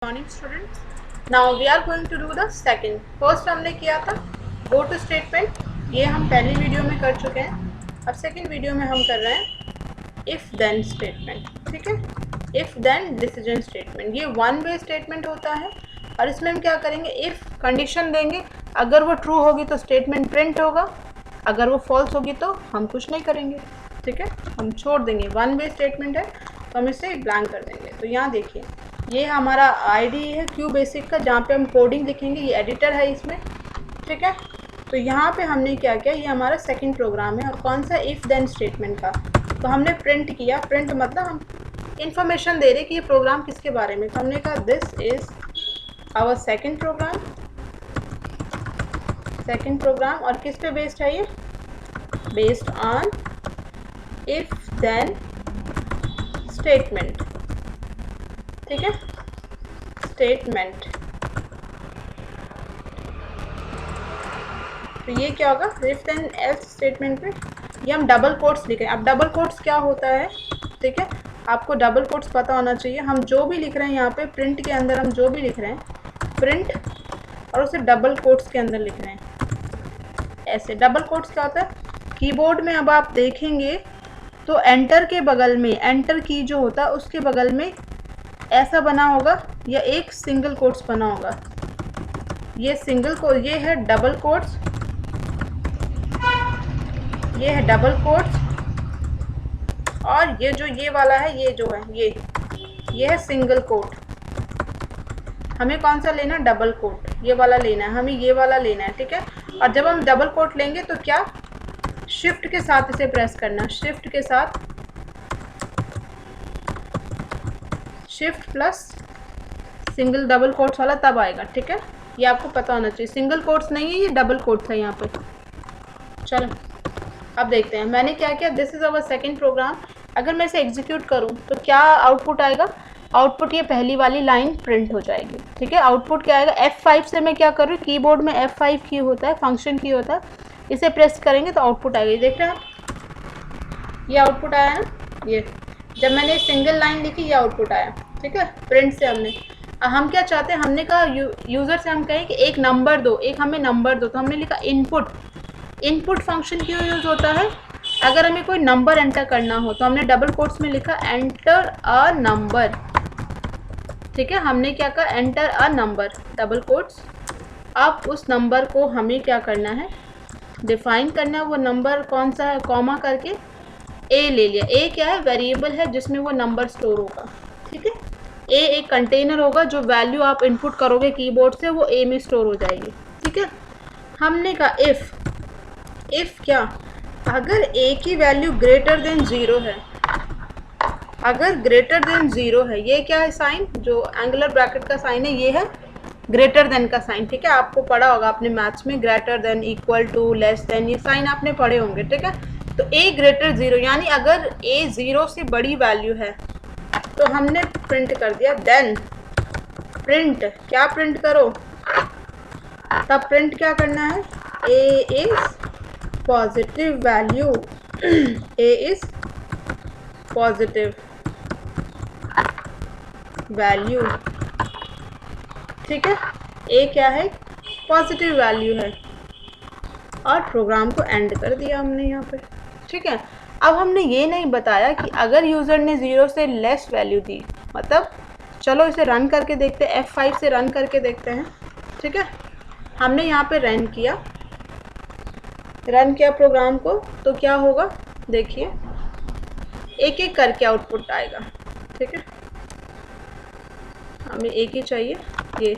Morning students, now we are going to do the second. First हमने किया था go two statement, ये हम पहली वीडियो में कर चुके हैं। अब सेकंड वीडियो में हम कर रहे हैं इफ़ देन स्टेटमेंट। ठीक है, इफ़ देन डिसीजन स्टेटमेंट, ये वन वे स्टेटमेंट होता है और इसमें हम क्या करेंगे, इफ़ कंडीशन देंगे, अगर वो ट्रू होगी तो स्टेटमेंट प्रिंट होगा, अगर वो फॉल्स होगी तो हम कुछ नहीं करेंगे। ठीक है, हम छोड़ देंगे, वन वे स्टेटमेंट है तो हम इसे ब्लैंक कर देंगे। तो यहाँ देखिए, ये हमारा आईडी है क्यू बेसिक का, जहाँ पे हम कोडिंग लिखेंगे, ये एडिटर है इसमें। ठीक है, तो यहाँ पे हमने क्या किया, ये हमारा सेकंड प्रोग्राम है और कौन सा, इफ़ देन स्टेटमेंट का। तो हमने प्रिंट किया, प्रिंट मतलब हम इंफॉर्मेशन दे रहे कि ये प्रोग्राम किसके बारे में। तो हमने कहा this is our second program, और किस पे बेस्ड है ये, based on if then statement. ठीक है, स्टेटमेंट। तो ये क्या होगा, इफ देन एल्स स्टेटमेंट में ये हम डबल कोट्स लिखें। अब डबल कोट्स क्या होता है, ठीक है, आपको डबल कोट्स पता होना चाहिए। हम जो भी लिख रहे हैं यहाँ पे प्रिंट के अंदर, हम जो भी लिख रहे हैं प्रिंट और उसे डबल कोट्स के अंदर लिख रहे हैं। ऐसे डबल कोट्स क्या होता है, कीबोर्ड में अब आप देखेंगे तो एंटर के बगल में, एंटर की जो होता है उसके बगल में ऐसा बना होगा या एक सिंगल कोट्स बना होगा। ये सिंगल को, ये है डबल कोट्स, ये है डबल कोट्स, और ये जो ये वाला है, ये जो है ये है सिंगल कोट। हमें कौन सा लेना, डबल कोट, ये वाला लेना है, हमें ये वाला लेना है। ठीक है, और जब हम डबल कोट लेंगे तो क्या, शिफ्ट के साथ इसे प्रेस करना, शिफ्ट के साथ, shift plus single double quotes वाला तब आएगा। ठीक है, ये आपको पता होना चाहिए, सिंगल कोट्स नहीं है, ये डबल कोट्स है यहाँ पे। चलो अब देखते हैं मैंने क्या किया, this is our second program. अगर मैं इसे एग्जीक्यूट करूँ तो क्या आउटपुट आएगा, आउटपुट ये पहली वाली लाइन प्रिंट हो जाएगी। ठीक है, आउटपुट क्या आएगा, F5 से मैं क्या कर रही हूँ, कीबोर्ड में F5 की होता है, फंक्शन की होता है, इसे प्रेस करेंगे तो आउटपुट आएगा। ये देख रहे हैं आप, ये आउटपुट आया है ना, ये जब मैंने सिंगल लाइन लिखी ये आउटपुट आया। ठीक है, प्रिंट से हमने, हम क्या चाहते हैं, हमने कहा यूज़र से हम कहें कि एक नंबर दो, एक हमें नंबर दो, तो हमने लिखा इनपुट। इनपुट फंक्शन क्यों यूज़ होता है, अगर हमें कोई नंबर एंटर करना हो तो हमने डबल कोट्स में लिखा एंटर अ नंबर। ठीक है, हमने क्या कहा, enter a number, double quotes. अब उस नंबर को हमें क्या करना है, डिफाइन करना है, वो नंबर कौन सा है, कॉमा करके ए ले लिया। ए क्या है, वेरिएबल है जिसमें वो नंबर स्टोर होगा। ठीक है, ए एक कंटेनर होगा, जो वैल्यू आप इनपुट करोगे कीबोर्ड से वो ए में स्टोर हो जाएगी। ठीक है, हमने कहा इफ़ क्या, अगर ए की वैल्यू ग्रेटर देन 0 है, अगर ग्रेटर देन 0 है, ये क्या है साइन, जो एंगुलर ब्रैकेट का साइन है, ये है ग्रेटर देन का साइन। ठीक है, आपको पढ़ा होगा अपने मैथ्स में, greater than, equal to, less than, ये साइन आपने पढ़े होंगे। ठीक है, तो ए ग्रेटर 0 यानी अगर ए 0 से बड़ी वैल्यू है तो हमने प्रिंट कर दिया। देन प्रिंट, क्या प्रिंट करो, तब प्रिंट क्या करना है, A is positive value, A is positive value. ठीक है, ए क्या है, पॉजिटिव वैल्यू है, और प्रोग्राम को एंड कर दिया हमने यहाँ पे। ठीक है, अब हमने ये नहीं बताया कि अगर यूज़र ने 0 से लेस वैल्यू दी, मतलब चलो इसे रन करके देखते हैं, F5 से रन करके देखते हैं। ठीक है, हमने यहाँ पे रन किया प्रोग्राम को, तो क्या होगा देखिए, एक एक करके आउटपुट आएगा। ठीक है, हमें एक ही चाहिए ये।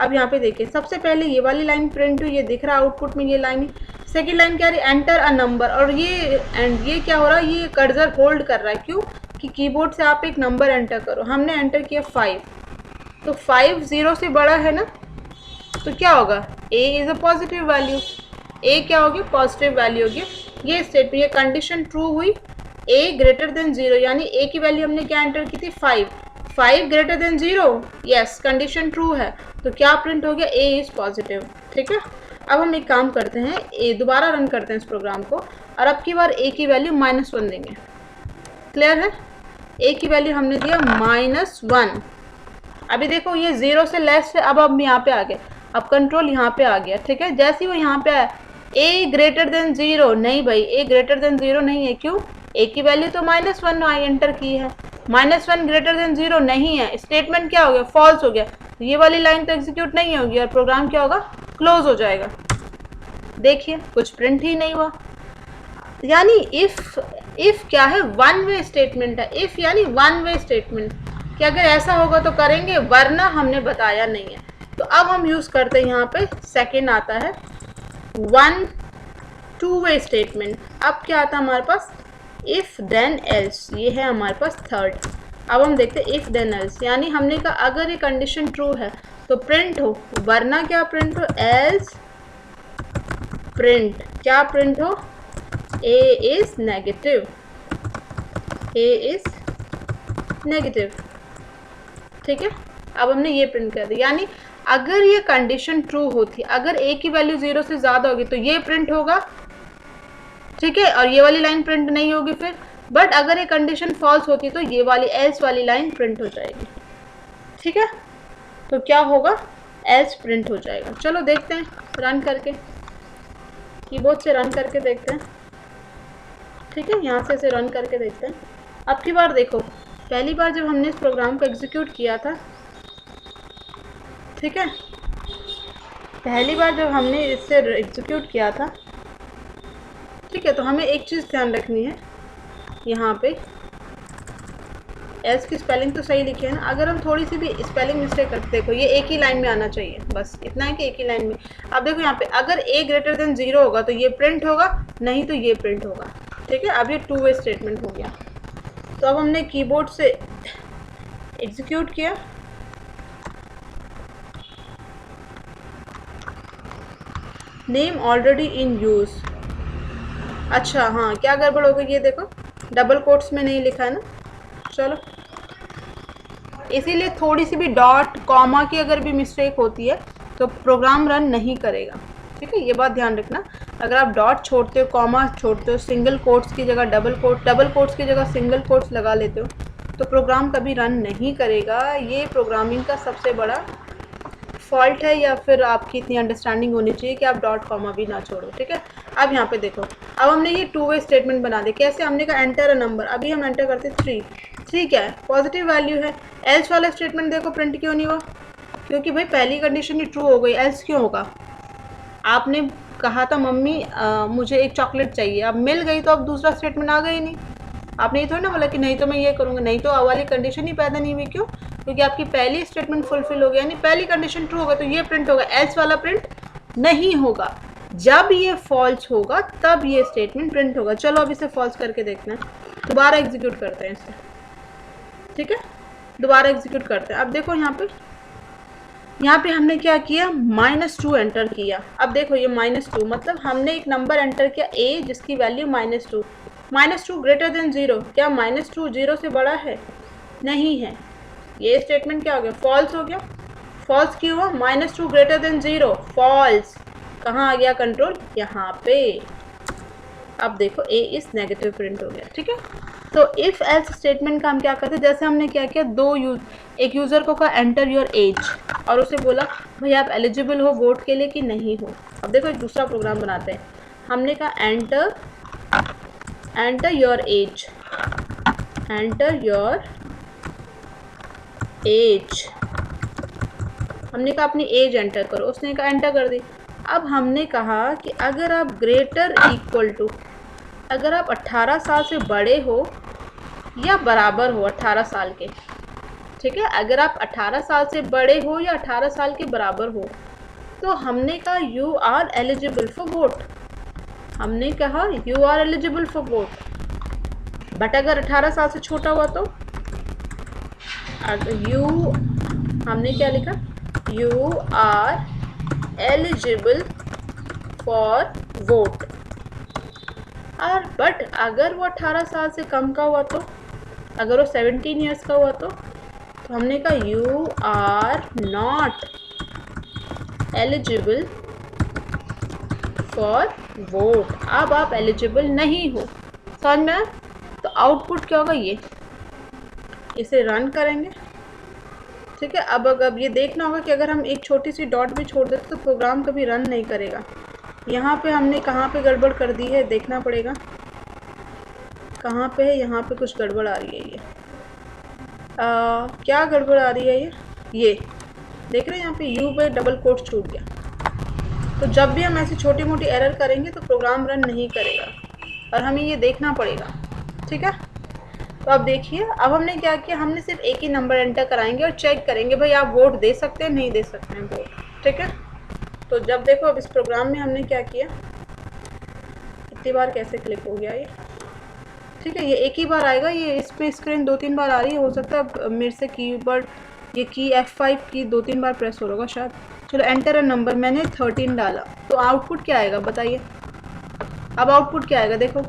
अब यहाँ पे देखिए, सबसे पहले ये वाली लाइन प्रिंट हुई, ये दिख रहा है आउटपुट में, ये लाइन। सेकेंड लाइन क्या है, एंटर अ नंबर, और ये क्या हो रहा है, ये कर्सर होल्ड कर रहा है, क्यों कि कीबोर्ड से आप एक नंबर एंटर करो। हमने एंटर किया 5, तो 5 0 से बड़ा है ना, तो क्या होगा, A is a positive value, A क्या होगी, पॉजिटिव वैल्यू होगी। ये स्टेटमेंट, ये कंडीशन ट्रू हुई, ए ग्रेटर देन 0, यानी ए की वैल्यू हमने क्या एंटर की थी, 5 greater than 0, yes condition true है, तो क्या प्रिंट हो गया, ए इज़ पॉजिटिव। ठीक है, अब हम एक काम करते हैं, ए दोबारा रन करते हैं इस प्रोग्राम को, और अब की बार ए की वैल्यू -1 देंगे। क्लियर है, ए की वैल्यू हमने दिया -1, अभी देखो ये 0 से लेस है, अब हम यहाँ पे आ गए, अब कंट्रोल यहाँ पे आ गया, ठीक है। जैसे ही वो यहाँ पे आया ए ग्रेटर देन 0, नहीं भाई ए ग्रेटर देन 0 नहीं है, क्यों, ए की वैल्यू तो -1 एंटर की है, -1 ग्रेटर देन 0 नहीं है, स्टेटमेंट क्या हो गया, फॉल्स हो गया, तो ये वाली लाइन तो एग्जीक्यूट नहीं होगी और प्रोग्राम क्या होगा, क्लोज हो जाएगा। देखिए कुछ प्रिंट ही नहीं हुआ, यानी इफ क्या है, वन वे स्टेटमेंट है, इफ यानी वन वे स्टेटमेंट कि अगर ऐसा होगा तो करेंगे, वरना हमने बताया नहीं है। तो अब हम यूज करते हैं यहाँ पे सेकंड आता है वन टू वे स्टेटमेंट। अब क्या आता है हमारे पास, इफ देन एल्स, ये है हमारे पास थर्ड। अब हम देखते हैं इफ देन एल्स, यानी हमने कहा अगर ये कंडीशन ट्रू है तो प्रिंट हो, वरना क्या प्रिंट हो, एल्स प्रिंट, क्या प्रिंट हो, A is negative, A is negative, ठीक है। अब हमने ये प्रिंट कर दिया, यानी अगर ये कंडीशन ट्रू होती, अगर ए की वैल्यू 0 से ज़्यादा होगी तो ये प्रिंट होगा, ठीक है, और ये वाली लाइन प्रिंट नहीं होगी फिर। बट अगर ये कंडीशन फॉल्स होती तो ये वाली एल्स वाली लाइन प्रिंट हो जाएगी, ठीक है। तो क्या होगा, एल्स प्रिंट हो जाएगा। चलो देखते हैं रन करके, कीबोर्ड से रन करके देखते हैं, ठीक है, यहाँ से इसे रन करके देखते हैं। अब की बार देखो, पहली बार जब हमने इस प्रोग्राम को एग्जीक्यूट किया था, ठीक है, पहली बार जब हमने इससे एग्जीक्यूट किया था, ठीक है, तो हमें एक चीज़ ध्यान रखनी है, यहाँ पे एस की स्पेलिंग तो सही लिखी है ना, अगर हम थोड़ी सी भी स्पेलिंग मिस्टेक करते, देखो ये एक ही लाइन में आना चाहिए, बस इतना है कि एक ही लाइन में। अब देखो यहाँ पे अगर ए ग्रेटर देन 0 होगा तो ये प्रिंट होगा, नहीं तो ये प्रिंट होगा, ठीक है। अब ये टू वे स्टेटमेंट हो गया। तो अब हमने कीबोर्ड से एग्जीक्यूट किया, नेम ऑलरेडी इन यूज, अच्छा हाँ, क्या गड़बड़ हो गई, ये देखो डबल कोट्स में नहीं लिखा है ना, चलो इसीलिए थोड़ी सी भी डॉट कॉमा की अगर भी मिस्टेक होती है तो प्रोग्राम रन नहीं करेगा, ठीक है, ये बात ध्यान रखना। अगर आप डॉट छोड़ते हो, कॉमा छोड़ते हो, सिंगल कोट्स की जगह डबल कोट्स की जगह सिंगल कोट्स लगा लेते हो तो प्रोग्राम कभी रन नहीं करेगा। ये प्रोग्रामिंग का सबसे बड़ा फॉल्ट है, या फिर आपकी इतनी अंडरस्टैंडिंग होनी चाहिए कि आप डॉट कॉमा भी ना छोड़ो, ठीक है। अब यहाँ पे देखो, अब हमने ये टू वे स्टेटमेंट बना दे, कैसे, हमने कहा एंटर अ नंबर, अभी हम एंटर करते 3, 3 क्या है, पॉजिटिव वैल्यू है। एल्स वाला स्टेटमेंट देखो प्रिंट क्यों नहीं हुआ, क्योंकि भाई पहली कंडीशन ही ट्रू हो गई, एल्स क्यों होगा, आपने कहा था मम्मी मुझे एक चॉकलेट चाहिए, अब मिल गई तो अब दूसरा स्टेटमेंट आ गई नहीं, आपने ये थोड़ी ना बोला कि नहीं तो मैं ये करूँगा, नहीं तो वाली कंडीशन ही पैदा नहीं हुई, क्यों, क्योंकि आपकी पहली स्टेटमेंट फुलफिल हो गया, यानी पहली कंडीशन ट्रू होगा तो ये प्रिंट होगा, एल्स वाला प्रिंट नहीं होगा। जब ये फॉल्स होगा तब ये स्टेटमेंट प्रिंट होगा। चलो अब इसे फॉल्स करके देखते हैं, दोबारा एग्जीक्यूट करते हैं इसे, ठीक है, दोबारा एग्जीक्यूट करते हैं। अब देखो यहाँ पे हमने क्या किया, -2 एंटर किया। अब देखो ये -2 मतलब हमने एक नंबर एंटर किया a जिसकी वैल्यू -2, -2 ग्रेटर देन 0, क्या -2 0 से बड़ा है, नहीं है, ये स्टेटमेंट क्या हो गया, फॉल्स हो गया। फॉल्स क्यों हुआ, -2 ग्रेटर देन 0, फॉल्स, कहाँ आ गया कंट्रोल, यहाँ पे। अब देखो a इज नेगेटिव प्रिंट हो गया, ठीक है। तो इफ एल्स स्टेटमेंट का हम क्या करते हैं, जैसे हमने क्या किया, एक यूज़र को कहा एंटर योर एज, और उसे बोला भाई आप एलिजिबल हो वोट के लिए कि नहीं हो। अब देखो एक दूसरा प्रोग्राम बनाते हैं, हमने कहा enter your age, enter your age, हमने कहा अपनी एज एंटर करो, उसने कहा एंटर कर दी। अब हमने कहा कि अगर आप ग्रेटर इक्वल टू, अगर आप 18 साल से बड़े हो या बराबर हो 18 साल के, ठीक है, अगर आप 18 साल से बड़े हो या 18 साल के बराबर हो तो हमने कहा you are eligible for vote, हमने कहा you are eligible for vote. But अगर 18 साल से छोटा हुआ तो यू, हमने क्या लिखा, you are eligible for vote. और बट अगर वो 18 साल से कम का हुआ तो, अगर वो 17 ईयर्स का हुआ तो हमने कहा you are not eligible for vote, अब आप एलिजिबल नहीं हो, समझ में। तो आउटपुट क्या होगा, ये, इसे रन करेंगे, ठीक है। अब ये देखना होगा कि अगर हम एक छोटी सी डॉट भी छोड़ देते तो प्रोग्राम कभी रन नहीं करेगा। यहाँ पे हमने कहाँ पे गड़बड़ कर दी है देखना पड़ेगा, कहाँ पे है, यहाँ पे कुछ गड़बड़ आ रही है। ये क्या गड़बड़ आ रही है, ये देख रहे हैं यहाँ पे यू पे डबल कोट छूट गया। तो जब भी हम ऐसी छोटी मोटी एरर करेंगे तो प्रोग्राम रन नहीं करेगा और हमें ये देखना पड़ेगा, ठीक है। तो अब देखिए, अब हमने क्या किया, हमने सिर्फ एक ही नंबर एंटर कराएंगे और चेक करेंगे भाई आप वोट दे सकते हैं नहीं दे सकते हैं वोट, ठीक है। तो जब देखो अब इस प्रोग्राम में हमने क्या किया, इतनी बार कैसे क्लिक हो गया ये, ठीक है। ये एक ही बार आएगा, ये इस पे स्क्रीन 2-3 बार आ रही है, हो सकता है मेरे से कीबोर्ड ये की F5 की 2-3 बार प्रेस हो रहा होगा शायद। चलो एंटर अ नंबर, मैंने 13 डाला, तो आउटपुट क्या आएगा बताइए। अब आउटपुट क्या आएगा देखो,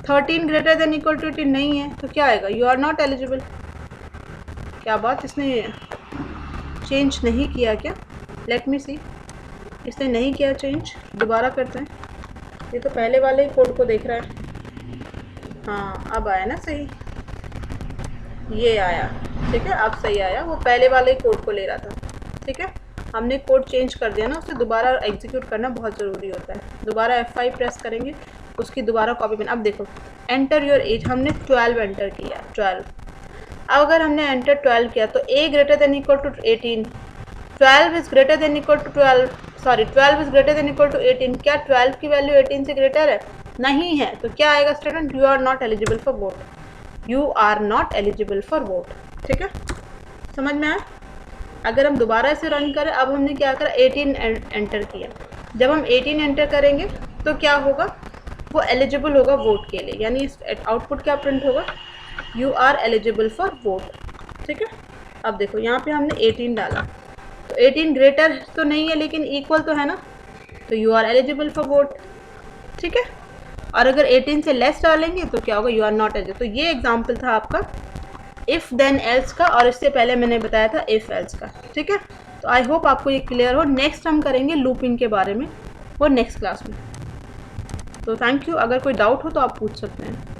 13 ग्रेटर देन इक्वल टू 18 नहीं है तो क्या आएगा, यू आर नॉट एलिजिबल। क्या बात, इसने चेंज नहीं किया क्या, लेट मी सी, इसने नहीं किया चेंज, दोबारा करते हैं। ये तो पहले वाले ही कोड को देख रहा है। हाँ अब आया ना सही, ये आया, ठीक है, अब सही आया, वो पहले वाले कोड को ले रहा था, ठीक है। हमने कोड चेंज कर दिया ना, उसे दोबारा एग्जीक्यूट करना बहुत ज़रूरी होता है। दोबारा F5 प्रेस करेंगे, उसकी दोबारा कॉपी पेन। अब देखो एंटर योर एज, हमने 12 एंटर किया, 12। अब अगर हमने एंटर 12 किया तो a greater than equal to 18, 12 is greater than equal to 12 is greater than equal to 18। क्या 12 की वैल्यू 18 से ग्रेटर है, नहीं है, तो क्या आएगा student, you are not eligible for vote, you are not eligible for vote, ठीक है। समझ में आया। अगर हम दोबारा इसे रन करें, अब हमने क्या करा, 18 एंटर किया, जब हम 18 एंटर करेंगे तो क्या होगा, वो एलिजिबल होगा वोट के लिए, यानी आउटपुट क्या प्रिंट होगा, you are eligible for vote, ठीक है। अब देखो यहाँ पे हमने 18 डाला, तो 18 ग्रेटर तो नहीं है लेकिन इक्वल तो है ना, तो you are eligible for vote, ठीक है। और अगर 18 से लेस डालेंगे तो क्या होगा, यू आर नॉट एलिजिबल। तो ये एग्जाम्पल था आपका इफ़ देन एल्स का, और इससे पहले मैंने बताया था इफ़ एल्स का, ठीक है। तो आई होप आपको ये क्लियर हो। नेक्स्ट हम करेंगे लूपिंग के बारे में, वो नेक्स्ट क्लास में। तो थैंक यू, अगर कोई डाउट हो तो आप पूछ सकते हैं।